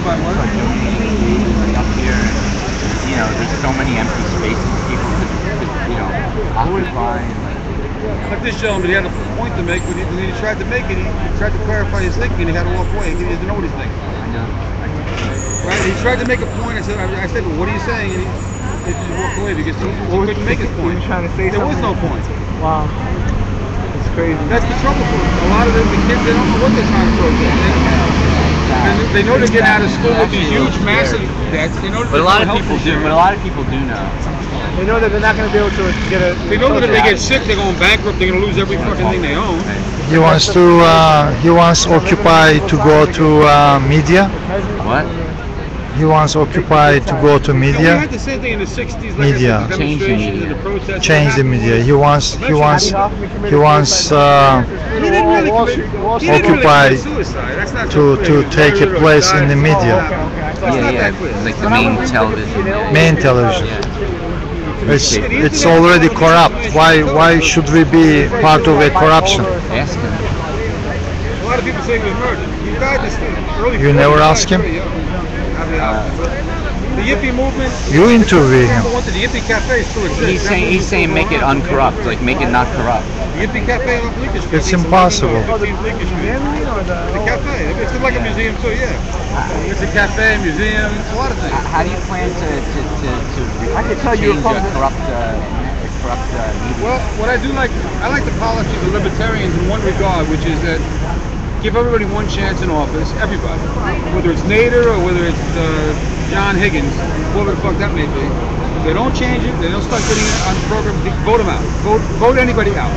by what? Like up here, you know, there's so many empty spaces people could you know, occupy. Like this gentleman, he had a point to make, but when he tried to make it, he tried to clarify his thinking, and he had to walk away. He didn't know what he's thinking. I know. Right? He tried to make a point. I said, well, what are you saying? And he just walked away because he couldn't make his point. Trying to say there was no point. Wow. It's crazy. That's the trouble for a lot of the kids. They don't know what they're trying to program. They know they're getting out of school with these huge, massive debts. They know but a lot of people do. But a lot of people do know. They know that they're not going to be able to get a. They know that if they get sick, they're going bankrupt. They're going to lose every fucking thing they own. He wants to. He wants Occupy to go to media. What? He wants Occupy to go to media. We had the same thing in the 60s. Like media. the demonstrations and the protests. Change the media. He wants Occupy to take a place in the media. Yeah, like the main television. Main television. It's already corrupt. Why should we be part of a corruption? Ask him. A lot of people say he was murdered. He died this early. You never ask him? The Yippie movement. You interview him. The Yippie Cafe still exists. He's saying make it uncorrupt, like make it not corrupt. The Yippie Cafe on Bleecker Street. It's impossible. The cafe. It's like a museum too, yeah. It's a cafe, museum, it's a lot of things. How do you plan to I can tell you corrupt media? Well, what I do like, I like the policy of the libertarians in one regard, which is that give everybody one chance in office, everybody. Whether it's Nader or whether it's John Higgins, whoever the fuck that may be. If they don't change it, they don't start getting it on the program, vote them out. Vote anybody out.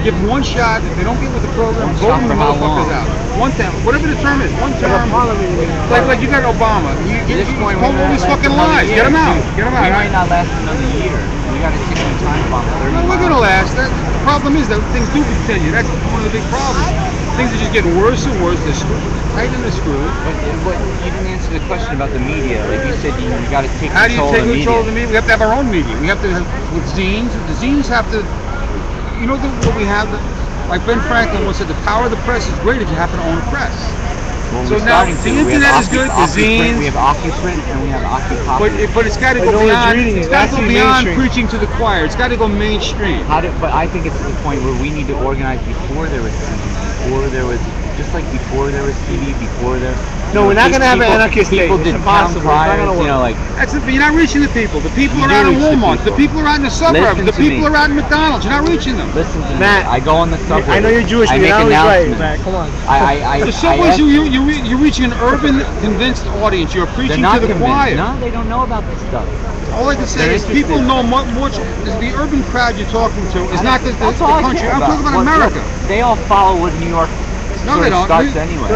Give them one shot. If they don't get with the program, vote them the motherfuckers out. One term, whatever the term is, one term. Like you got Obama. You told all these fucking lies. Get them out. Get them out. We might not last another year. We got to take some time bomb. No, we're gonna last. The problem is that things do continue. That's one of the big problems. Things are just getting worse and worse. They're tightening the screw. But you didn't answer the question about the media. Like you said, you got to take control of the media. How do you take control of the media? We have to have our own media. We have to have with zines. The zines have to. You know what we have? Like Ben Franklin once said, the power of the press is great if you happen to own a press. Well, so now the internet is good. The zines. We have OccuPrint and we have OccuCopy. But it's got to go beyond. It's got to go beyond preaching to the choir. It's got to go mainstream. But I think it's to the point where we need to organize before there was TV, before there was TV, before there. No, we're not going to have an anarchist state. People did town criers, you know, like. You're not reaching the people. The people are out in Walmart. The people are out in the suburbs. The people are out in McDonald's. You're not reaching them. Listen to Matt, me. I go on the suburbs. I know you're Jewish, but you're always right, Matt. Come on. The subways, you're reaching an urban, convinced audience. You're preaching to the choir. No, they don't know about this stuff. All I can say is people know much. The urban crowd you're talking to is not the country. I'm talking about America. They all follow what New York. No, they don't. Anyway.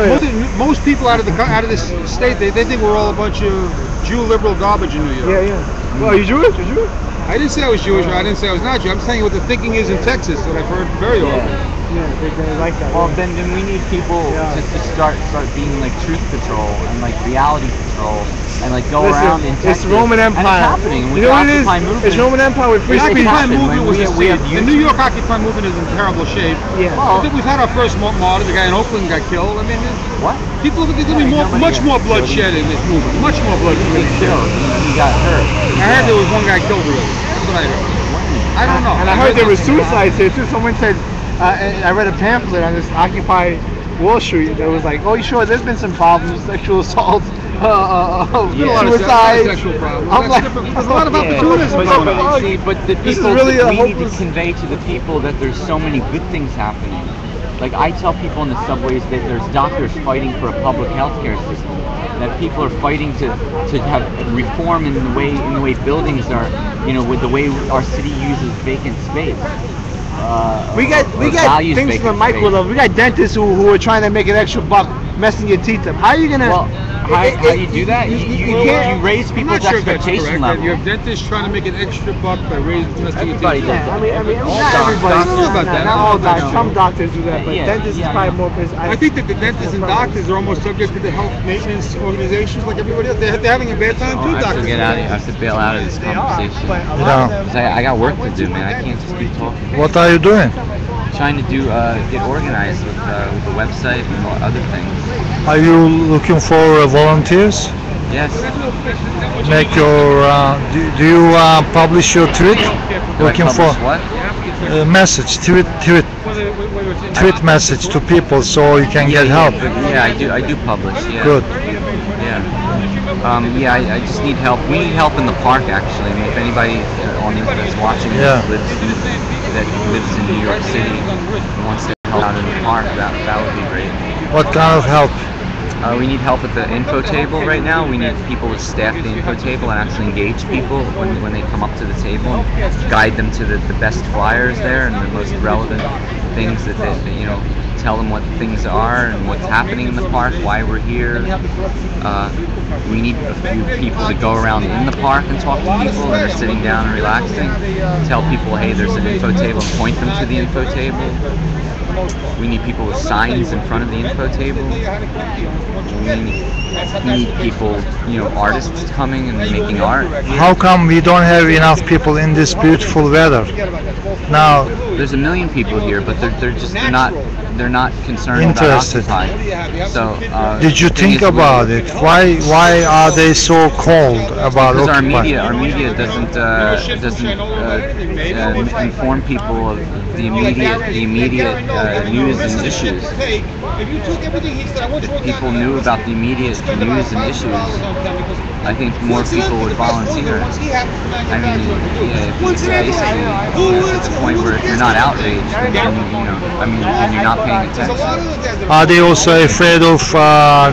Most people out of this state, they think we're all a bunch of Jew liberal garbage in New York. Yeah. Well, are you Jewish? You're Jewish? I didn't say I was Jewish. Or I didn't say I was not Jewish. I'm saying what the thinking is in Texas that I've heard very often. Yeah, they like that. Well, then we need people to start being like Truth Patrol and like Reality Patrol and like go around in Texas. It's Roman Empire. And it's happening. You know what it is? It's Roman Empire with free speech. The New York Occupy movement is in terrible shape. Yeah. I think we've had our first martyr. The guy in Oakland got killed. I mean, what? People, there's going to be much more bloodshed in this movement. Much more bloodshed. He got hurt. I heard there was one guy killed already. That's what I heard. I don't know. And I heard there was suicides here too. Someone said, I read a pamphlet on this Occupy Wall Street that was like, oh, you sure? There's been some problems, sexual assault, suicide. I'm like, there's a lot of opportunism. But the people, we need to convey to the people that there's so many good things happening. Like I tell people in the subways that there's doctors fighting for a public health care system. That people are fighting to have reform in the way buildings are, you know, with the way our city uses vacant space. We got things from the micro level. We got dentists who are trying to make an extra buck messing your teeth up. How are you gonna? Well, how do you do that? You raise people's expectation level. You have dentists trying to make an extra buck by raising your teeth. Everybody does that. I mean, not everybody. Not all doctors. Some doctors do that, but dentists is probably more. I think that the dentists and doctors are almost subject to the health maintenance organizations like everybody else. They're having a bad time too, doctors. I have to bail out of this conversation. Because I got work to do, man. I can't just keep talking. What are you doing? trying to do get organized with the website and other things. Are you looking for volunteers? Yes. Make your do you publish your tweet? Looking for what? Message, tweet message to people so you can get help. Yeah, I do publish. Yeah. Good. Yeah. I just need help. We need help in the park, actually. I mean, if anybody that's watching that lives in New York City and wants to help out in the park, that would be great. What kind of help? We need help at the info table right now. We need people to staff the info table and actually engage people when they come up to the table and guide them to the best flyers there and the most relevant things that tell them what things are and what's happening in the park, why we're here. We need a few people to go around in the park and talk to people that are sitting down and relaxing. Tell people, hey, there's an info table, and point them to the info table. We need people with signs in front of the info table. We need people, artists coming and making art. How come we don't have enough people in this beautiful weather? Now there's a million people here, but they're not concerned interested. About Occupy. So did you think about it? Why are they so cold about because Occupy? Our media doesn't inform people of the immediate news and issues. If people knew about the immediate news and issues, I think more people would volunteer. I mean, basically, it's the point where if you're not outraged, then then you're not paying attention. Are they also afraid of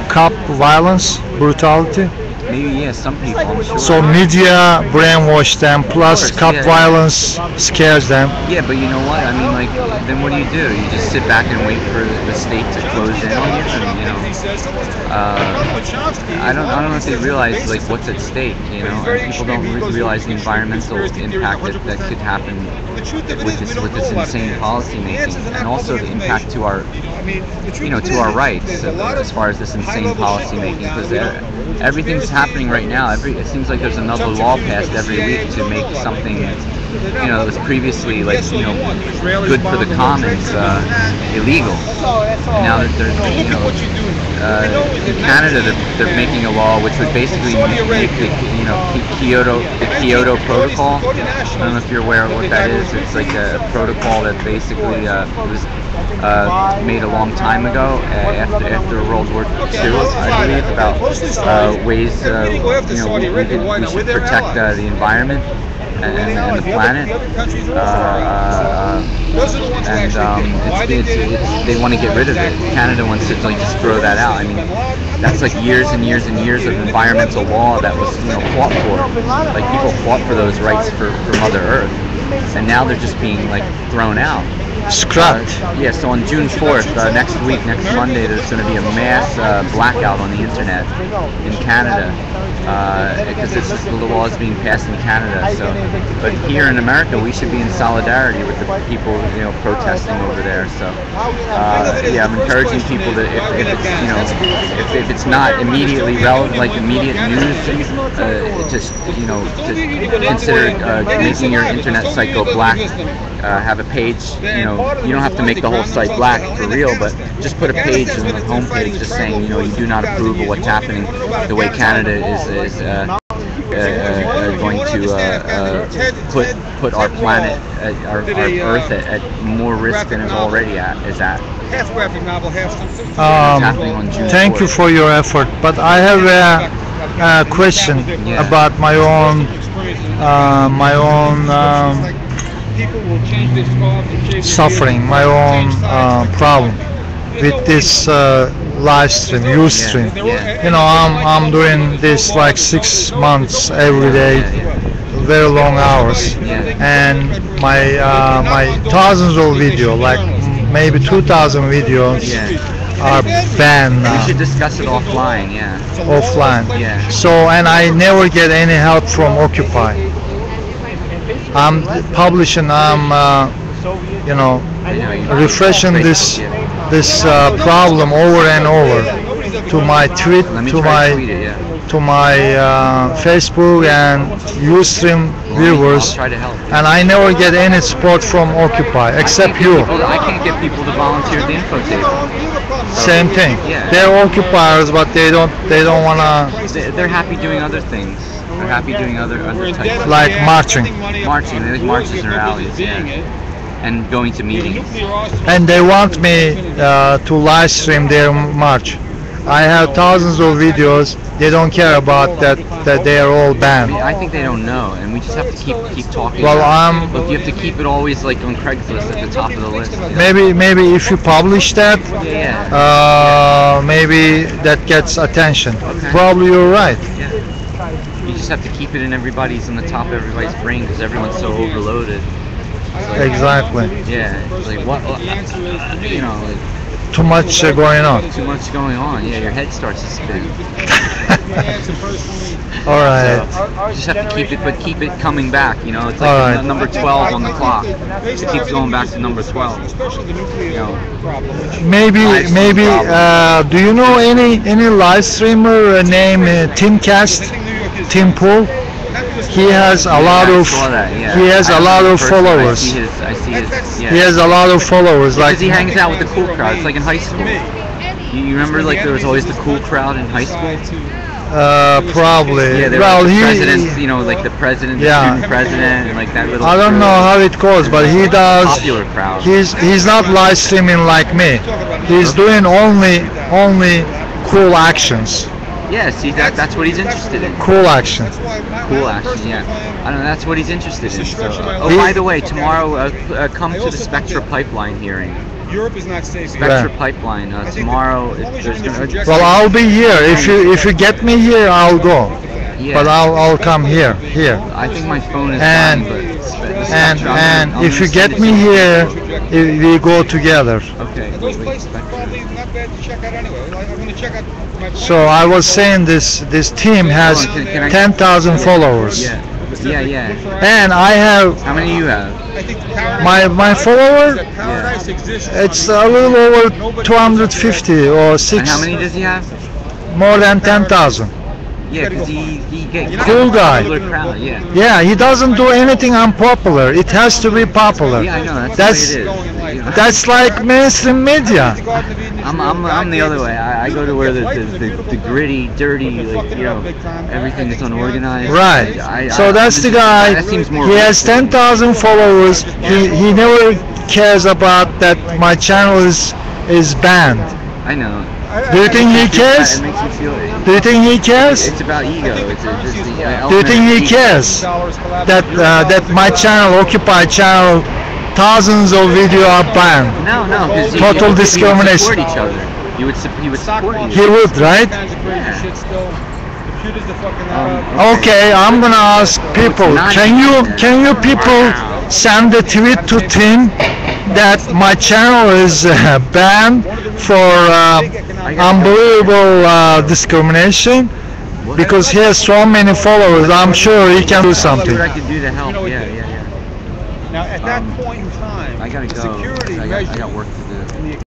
cop violence, brutality? Maybe, some people, I'm sure. So media brainwash them, plus cop violence scares them. Yeah, but you know what? I mean, then what do? You just sit back and wait for the state to close in on you, and I don't know if they realize what's at stake. And people don't realize the environmental impact that could happen with this insane policy making, and also the impact to our rights as far as this insane policy making, because everything's happening right now. It seems like there's another law passed every week to make something that was previously good for the commons illegal. And now in Canada they're making a law which would basically make the Kyoto Protocol. I don't know if you're aware of what that is. It's like a protocol that basically was made a long time ago after World War II, I believe, about ways we should protect the environment and the planet, they want to get rid of it. Canada wants to just throw that out. I mean, that's years and years and years of environmental law that was fought for. People fought for those rights for Mother Earth, and now they're just being thrown out. Scrapped. So on June 4th, next Monday, there's going to be a mass blackout on the internet in Canada because the law is being passed in Canada. But here in America, we should be in solidarity with the people protesting over there. So I'm encouraging people that if it's not immediately relevant, immediate news, just to consider making your internet site go black. Have a page, you don't have to make the whole site black for real, but just put a page on the home page just saying, you do not approve of what's happening, the way Canada is going to put our planet, our Earth at more risk than it already is at. Thank you for your effort, but I have a question about my own suffering, my own problem with this live stream, Ustream. I'm doing this 6 months every day, very long hours, and my thousands of videos, maybe 2,000 videos, are banned now. We should discuss it offline. Offline. So, and I never get any help from Occupy. I'm publishing, refreshing this problem over and over. to my tweet, Let me to try to my tweet it, yeah. to my Facebook and Ustream viewers, I'll try to help. and I never get any support from Occupy except you. I can't get people to volunteer at the info table. Same thing. Yeah. They're occupiers, but they don't wanna They're happy doing other things. They're happy doing other types of like marching, they like marches and rallies, yeah, and going to meetings. and they want me to live stream their march. I have thousands of videos. They don't care about that they are all I banned. mean, I think they don't know, and we just have to keep talking. Well, about it. Look, you have to keep it always like on Craigslist at the top of the list. Maybe if you publish that, Yeah. maybe that gets attention. Okay. Probably you're right. Yeah. You just have to keep it in everybody's on the top of everybody's brain because everyone's so overloaded. Exactly. Yeah. It's like what? You know, like Too much going on. too much going on. Yeah, your head starts to spin. All right. So, you just have to keep it coming back. You know, it's like All right. number 12 on the clock. It keeps going back to number 12. You know, Maybe do you know any live streamer named Timcast? Tim Pool? He has a lot I of saw that, yeah. he has I a lot know of the person, followers. I see his. Yeah. He has a lot of followers. Because Like he hangs out with the cool crowd. It's like in high school. You remember like there was always the cool crowd in high school? probably. Yeah, there Well, was the he. president, you know, like the president, the Yeah. student president, and like that little. I don't know how it goes, but he does. Popular crowd. He's not live streaming like me. He's doing only cool actions. Yeah, see, that's what he's interested in. Cool action. Cool action, yeah. I don't know, that's what he's interested in. So, oh, He- by the way, tomorrow, come to the Spectra Pipeline hearing. Europe is not safe. Spectra Pipeline, tomorrow, there's gonna, Well, I'll be here. If you get me here, I'll go. yeah. But I'll come here. I think my phone is And- dying, but the And Spectra, I'm if you gonna get send me it to you. here, we go together. Okay, Those wait, places are Spectra. probably not bad to check out anyway. I'm going to check out my So I was saying this team has Can I- 10,000 followers, Yeah. and I have How many do you have? I think Paradise, my follower. Paradise exists. It's a little over 250 or And six, how many does he have? more than 10,000. Yeah, because he gets Cool guy. popular crowd, yeah. Yeah, he doesn't do anything unpopular. It has to be popular. Yeah, I know, that's That's the way it is. You know? That's like mainstream media. I'm the other way. I go to where the gritty, dirty, like, you know, everything is unorganized. Right. So that's the guy. That seems more He has 10,000 followers. He never cares about that my channel is banned. I know. Do you think he cares? It makes me feel. Do you think he cares? It's about ego. It's the Do you think he element of ego. cares that my channel, Occupy channel, thousands of video are banned? No, 'cause Total you discrimination. would support each other. You would support each He other. would, right? Okay, I'm gonna ask people. Can you people send a tweet to Tim that my channel is banned for unbelievable discrimination? Because he has so many followers, I'm sure he can do See something. what I can do to help. Yeah. Now, at that point in time, I gotta go. security I got measures work to do.